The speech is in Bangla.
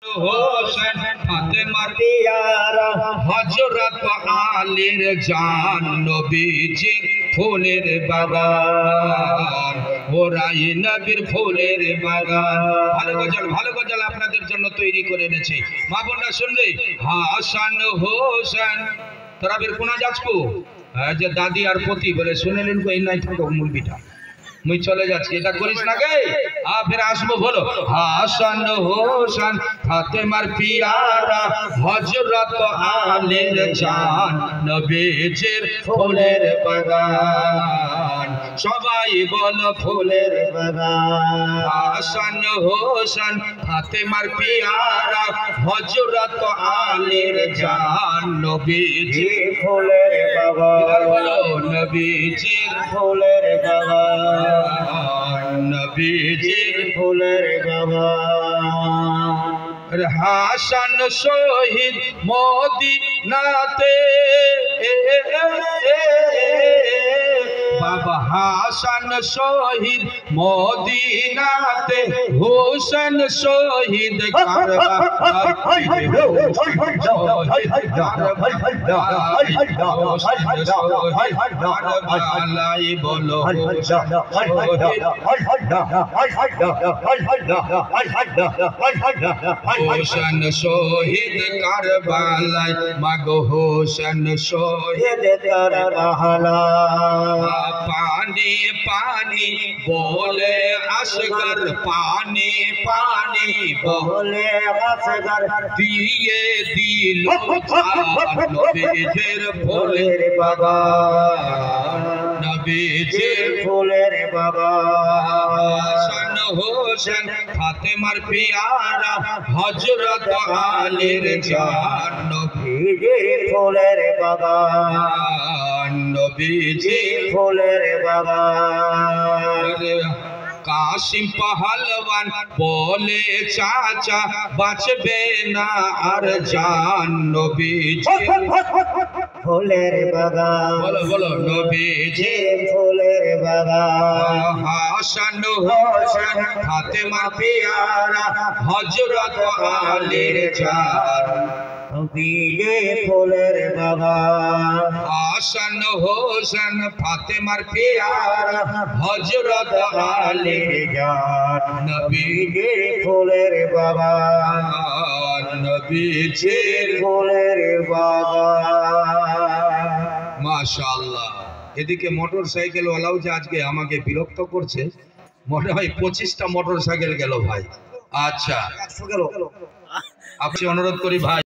হোসেন ফাতেমার পিয়ারা হযরত আলীর জান নবীজির ফুলের বাগান ওরাই নবীর ফুলের বাগান। ভালো গজল আপনাদের জন্য তৈরি করে এনেছে মা বোনরা শুনলে। হাসান হোসেন তোরা বের কোনা যাচ্ছু যে দাদি আর পতি বলে শুনেলেন কই নাই থাকো মুলবিটা মুই চলে যাচ্ছি এটা করিস না গে ফের আসবো বলো। হাসান হোসেন ফাতেমার পিয়ারা হযরত আলীর জান নবীজির ফুলের বাগান সবাই বলো ফুলের বাগান। হাসান হোসেন ফাতেমার পিয়ারা হযরত আলীর জান নবীজির ফুলের বাগান বলো নবীজির ফুলের বাগান নবীজির ফুলের বাগান। হাসান শহীদ মদিনাতে বাবা হাসান শহীদ মদিনাতে হোসেন শহীদ কারবালাই বলো হোসেন শহীদ কারবালাই মাগো হোসেন শহীদ কারবালাই। পানি পানি বলে আসগর পানি পানি বলে আসগর দিয়ে দিল নবীজির ফুলের বাগান নবীজির ফুলের বাগান। হাসান হোসেন ফাতেমার পিয়ারা হযরত আলীর জান নবীজির ফুলের বাগান নবীজির ফুলের বাগান। কাশিম পহলওয়ান বলে চাচা বাঁচবে না আর জান নবীজির ফুলের বাগান বলো বলো নবীজির ফুলের বাগান। হাসান হোসেন ফাতেমার পিয়ারা হযরত আলীর জান নবীজির ফুলের বাগান। হাসান হোসেন ফাতেমার পিয়ারা হযরত আলীর জান নবীজির ফুলের বাগান নবীজির ফুলের বাগান। মাশাআল্লাহ। এদিকে মোটর সাইকেল ওয়ালাও যে আজকে আমাকে বিরক্ত করছে মনে হয় 25টা মোটর সাইকেল গেল ভাই। আচ্ছা আপনি অনুরোধ করি ভাই